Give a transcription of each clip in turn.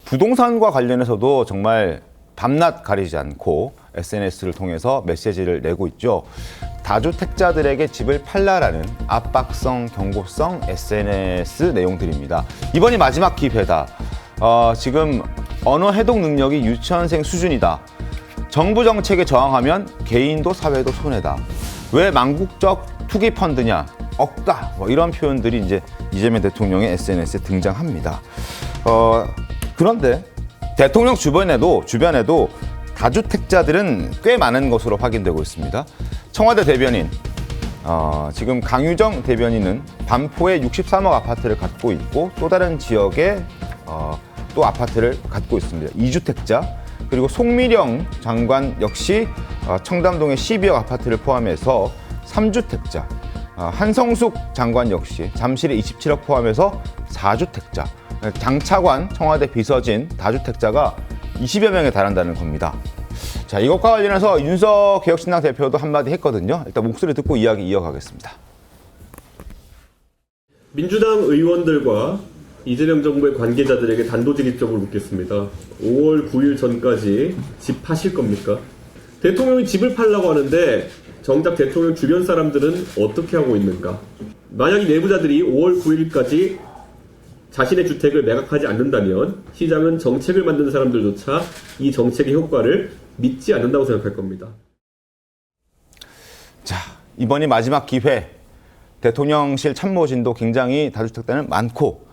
부동산과 관련해서도 정말 밤낮 가리지 않고 SNS를 통해서 메시지를 내고 있죠. 다주택자들에게 집을 팔라라는 압박성, 경고성 SNS 내용들입니다. 이번이 마지막 기회다. 지금 언어 해독 능력이 유치원생 수준이다. 정부 정책에 저항하면 개인도 사회도 손해다. 왜 망국적 투기 펀드냐? 억까. 이런 표현들이 이제 이재명 대통령의 SNS에 등장합니다. 그런데 대통령 주변에도 다주택자들은 꽤 많은 것으로 확인되고 있습니다. 청와대 대변인, 지금 강유정 대변인은 반포에 63억 아파트를 갖고 있고 또 다른 지역에 또 아파트를 갖고 있습니다. 2주택자. 그리고 송미령 장관 역시 청담동의 12억 아파트를 포함해서 3주택자. 한성숙 장관 역시 잠실에 27억 포함해서 4주택자. 장차관, 청와대 비서진 다주택자가 20여 명에 달한다는 겁니다. 자, 이것과 관련해서 윤석 개혁신당 대표도 한마디 했거든요. 일단 목소리 듣고 이야기 이어가겠습니다. 민주당 의원들과 이재명 정부의 관계자들에게 단도직입적으로 묻겠습니다. 5월 9일 전까지 집 파실 겁니까? 대통령이 집을 팔라고 하는데 정작 대통령 주변 사람들은 어떻게 하고 있는가? 만약 이 내부자들이 5월 9일까지 자신의 주택을 매각하지 않는다면 시장은 정책을 만드는 사람들조차 이 정책의 효과를 믿지 않는다고 생각할 겁니다. 자, 이번이 마지막 기회. 대통령실 참모진도 굉장히 다주택자는 많고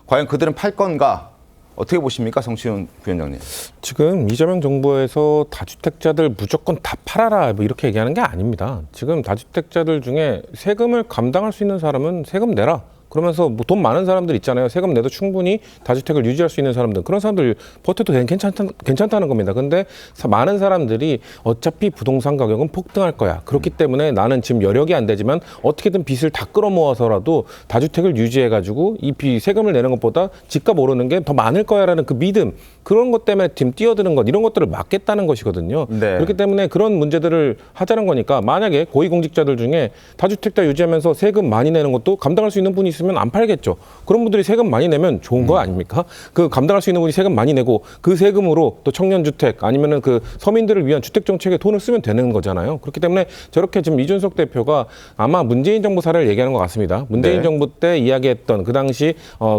과연 그들은 팔 건가? 어떻게 보십니까, 성시훈 부위원장님? 지금 이재명 정부에서 다주택자들 무조건 다 팔아라 이렇게 얘기하는 게 아닙니다. 지금 다주택자들 중에 세금을 감당할 수 있는 사람은 세금 내라. 그러면서 뭐 돈 많은 사람들 있잖아요. 세금 내도 충분히 다주택을 유지할 수 있는 사람들. 그런 사람들 버텨도 괜찮다는 겁니다. 근데 많은 사람들이 어차피 부동산 가격은 폭등할 거야. 그렇기 때문에 나는 지금 여력이 안 되지만 어떻게든 빚을 다 끌어모아서라도 다주택을 유지해가지고 이 세금을 내는 것보다 집값 오르는 게 더 많을 거야라는 그 믿음. 그런 것 때문에 지금 뛰어드는 것, 이런 것들을 막겠다는 것이거든요. 네. 그렇기 때문에 그런 문제들을 하자는 거니까 만약에 고위공직자들 중에 다주택자 유지하면서 세금 많이 내는 것도 감당할 수 있는 분이 있으면 안 팔겠죠. 그런 분들이 세금 많이 내면 좋은 거 아닙니까? 그 감당할 수 있는 분이 세금 많이 내고 그 세금으로 또 청년주택 아니면은 그 서민들을 위한 주택정책에 돈을 쓰면 되는 거잖아요. 그렇기 때문에 저렇게 지금 이준석 대표가 아마 문재인 정부 사례를 얘기하는 것 같습니다. 문재인 네. 정부 때 이야기했던 그 당시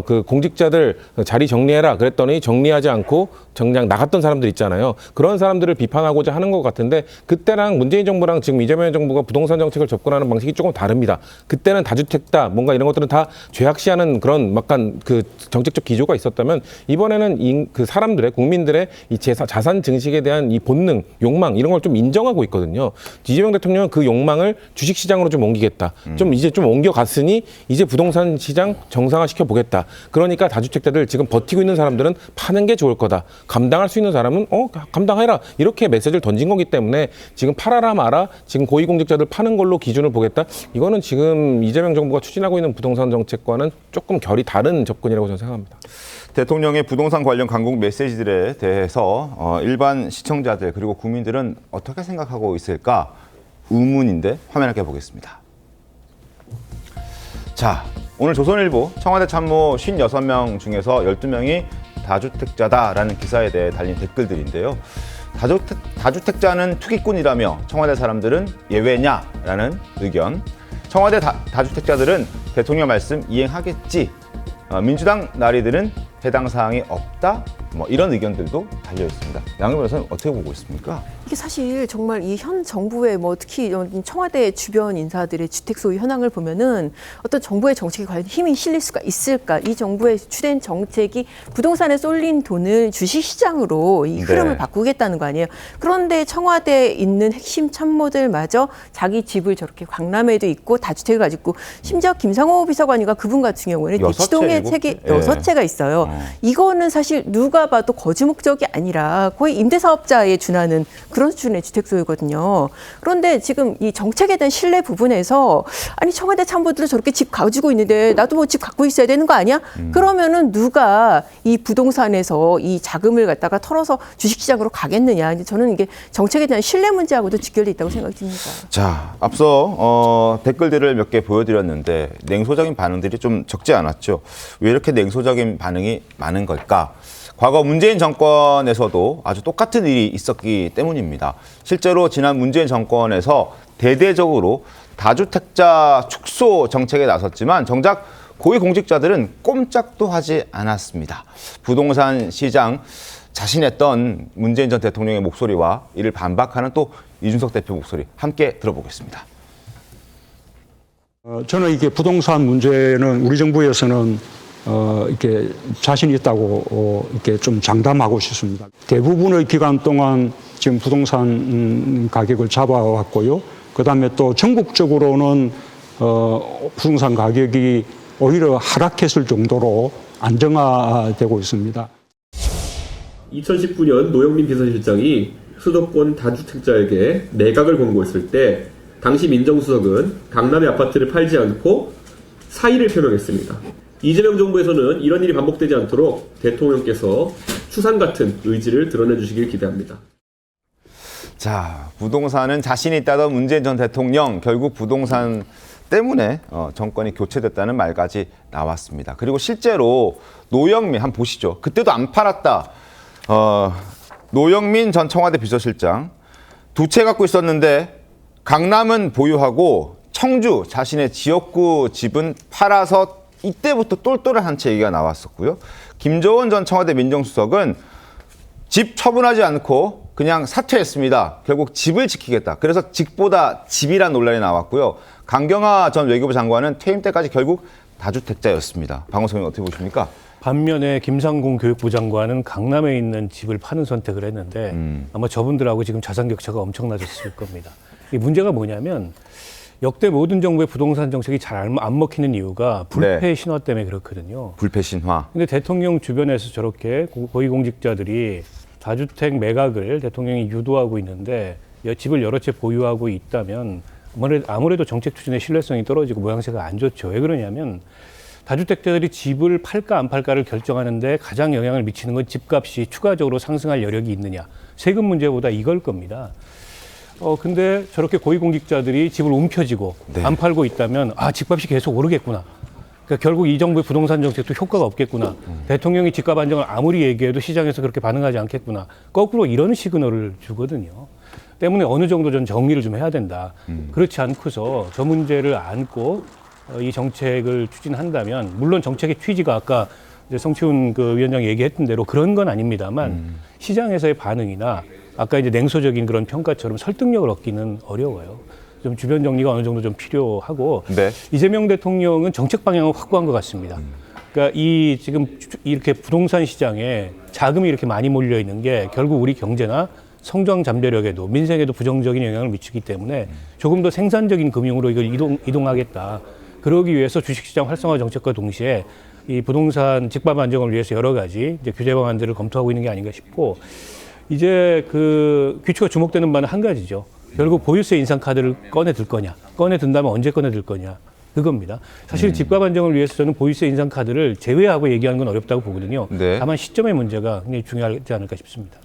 그 공직자들 자리 정리해라 그랬더니 정리하지 않고 정작 나갔던 사람들 있잖아요. 그런 사람들을 비판하고자 하는 것 같은데 그때랑 문재인 정부랑 지금 이재명 정부가 부동산 정책을 접근하는 방식이 조금 다릅니다. 그때는 다주택다 뭔가 이런 것들은 다 죄악시하는 그런 약간 그 정책적 기조가 있었다면 이번에는 그 사람들의 국민들의 이 자산 증식에 대한 이 본능, 욕망 이런 걸 좀 인정하고 있거든요. 이재명 대통령은 그 욕망을 주식시장으로 좀 옮기겠다. 좀 이제 좀 옮겨갔으니 이제 부동산 시장 정상화시켜 보겠다. 그러니까 다주택자들 지금 버티고 있는 사람들은 파는 게 좋을 거다. 감당할 수 있는 사람은 감당해라. 이렇게 메시지를 던진 거기 때문에 지금 팔아라 마라. 지금 고위공직자들 파는 걸로 기준을 보겠다. 이거는 지금 이재명 정부가 추진하고 있는 부동산 정책과는 조금 결이 다른 접근이라고 저는 생각합니다. 대통령의 부동산 관련 강국 메시지들에 대해서 일반 시청자들 그리고 국민들은 어떻게 생각하고 있을까 의문인데 화면 함께 보겠습니다. 자, 오늘 조선일보 청와대 참모 56명 중에서 12명이 다주택자다라는 기사에 대해 달린 댓글들인데요. 다주택자는 투기꾼이라며 청와대 사람들은 예외냐라는 의견. 청와대 다주택자들은 대통령 말씀 이행하겠지. 민주당 나리들은 해당 사항이 없다. 이런 의견들도 달려 있습니다. 양현 변호사는 어떻게 보고 있습니까? 이게 사실 정말 이 현 정부의 특히 청와대 주변 인사들의 주택 소유 현황을 보면은 어떤 정부의 정책에 과연 힘이 실릴 수가 있을까? 이 정부의 주된 정책이 부동산에 쏠린 돈을 주식시장으로 이 흐름을 바꾸겠다는 거 아니에요? 그런데 청와대에 있는 핵심 참모들마저 자기 집을 저렇게 강남에도 있고 다주택을 가지고 있고 심지어 김상호 비서관이가 그분 같은 경우에는 대치동에 책이 6채가 있어요. 이거는 사실 누가 봐도 거주 목적이 아니라 거의 임대사업자에 준하는 그런 수준의 주택 소유거든요. 그런데 지금 이 정책에 대한 신뢰 부분에서 아니 청와대 참모들도 저렇게 집 가지고 있는데 나도 뭐 집 갖고 있어야 되는 거 아니야? 그러면은 누가 이 부동산에서 이 자금을 갖다가 털어서 주식시장으로 가겠느냐? 저는 이게 정책에 대한 신뢰 문제하고도 직결돼 있다고 생각이 듭니다. 자, 앞서 댓글들을 몇 개 보여드렸는데 냉소적인 반응들이 좀 적지 않았죠. 왜 이렇게 냉소적인 반응이 많은 걸까? 과거 문재인 정권에서도 아주 똑같은 일이 있었기 때문입니다. 실제로 지난 문재인 정권에서 대대적으로 다주택자 축소 정책에 나섰지만 정작 고위공직자들은 꼼짝도 하지 않았습니다. 부동산 시장 자신했던 문재인 전 대통령의 목소리와 이를 반박하는 또 이준석 대표 목소리 함께 들어보겠습니다. 저는 이게 부동산 문제는 우리 정부에서는 이렇게 자신이 있다고 이렇게 좀 장담하고 싶습니다. 대부분의 기간 동안 지금 부동산 가격을 잡아왔고요. 그다음에 또 전국적으로는 부동산 가격이 오히려 하락했을 정도로 안정화되고 있습니다. 2019년 노영민 비서실장이 수도권 다주택자에게 매각을 권고했을 때 당시 민정수석은 강남의 아파트를 팔지 않고 사의를 표명했습니다. 이재명 정부에서는 이런 일이 반복되지 않도록 대통령께서 추상 같은 의지를 드러내 주시길 기대합니다. 자, 부동산은 자신이 있다던 문재인 전 대통령 결국 부동산 때문에 정권이 교체됐다는 말까지 나왔습니다. 그리고 실제로 노영민 한번 보시죠. 그때도 안 팔았다. 노영민 전 청와대 비서실장 두 채 갖고 있었는데 강남은 보유하고 청주 자신의 지역구 집은 팔아서 이때부터 똘똘한 채 얘기가 나왔었고요. 김조원 전 청와대 민정수석은 집 처분하지 않고 그냥 사퇴했습니다. 결국 집을 지키겠다. 그래서 집보다 집이란 논란이 나왔고요. 강경화 전 외교부 장관은 퇴임 때까지 결국 다주택자였습니다. 박원석 의원 어떻게 보십니까? 반면에 김상곤 교육부 장관은 강남에 있는 집을 파는 선택을 했는데 아마 저분들하고 지금 자산 격차가 엄청나졌을 겁니다. 이 문제가 뭐냐면 역대 모든 정부의 부동산 정책이 잘 안 먹히는 이유가 불패 신화 때문에 그렇거든요. 불패 신화. 근데 대통령 주변에서 저렇게 고위공직자들이 다주택 매각을 대통령이 유도하고 있는데 집을 여러 채 보유하고 있다면 아무래도 정책 추진의 신뢰성이 떨어지고 모양새가 안 좋죠. 왜 그러냐면 다주택자들이 집을 팔까 안 팔까를 결정하는데 가장 영향을 미치는 건 집값이 추가적으로 상승할 여력이 있느냐. 세금 문제보다 이걸 겁니다. 근데 저렇게 고위공직자들이 집을 움켜쥐고 안 팔고 있다면 집값이 계속 오르겠구나. 그러니까 결국 이 정부의 부동산 정책도 효과가 없겠구나. 대통령이 집값 안정을 아무리 얘기해도 시장에서 그렇게 반응하지 않겠구나. 거꾸로 이런 시그널을 주거든요. 때문에 어느 정도 전 정리를 좀 해야 된다. 그렇지 않고서 저 문제를 안고 이 정책을 추진한다면 물론 정책의 취지가 아까 이제 성치훈 그 위원장이 얘기했던 대로 그런 건 아닙니다만 시장에서의 반응이나 아까 이제 냉소적인 그런 평가처럼 설득력을 얻기는 어려워요. 좀 주변 정리가 어느 정도 좀 필요하고 네. 이재명 대통령은 정책 방향을 확고한 것 같습니다. 그러니까 이 지금 이렇게 부동산 시장에 자금이 이렇게 많이 몰려 있는 게 결국 우리 경제나 성장 잠재력에도 민생에도 부정적인 영향을 미치기 때문에 조금 더 생산적인 금융으로 이걸 이동하겠다. 그러기 위해서 주식시장 활성화 정책과 동시에 이 부동산 집값 안정을 위해서 여러 가지 이제 규제 방안들을 검토하고 있는 게 아닌가 싶고 이제 그 귀추가 주목되는 바는 한 가지죠. 결국 보유세 인상 카드를 꺼내들 거냐, 꺼내든다면 언제 꺼내들 거냐 그겁니다. 사실 집값 안정을 위해서 저는 보유세 인상 카드를 제외하고 얘기하는 건 어렵다고 보거든요. 네. 다만 시점의 문제가 굉장히 중요하지 않을까 싶습니다.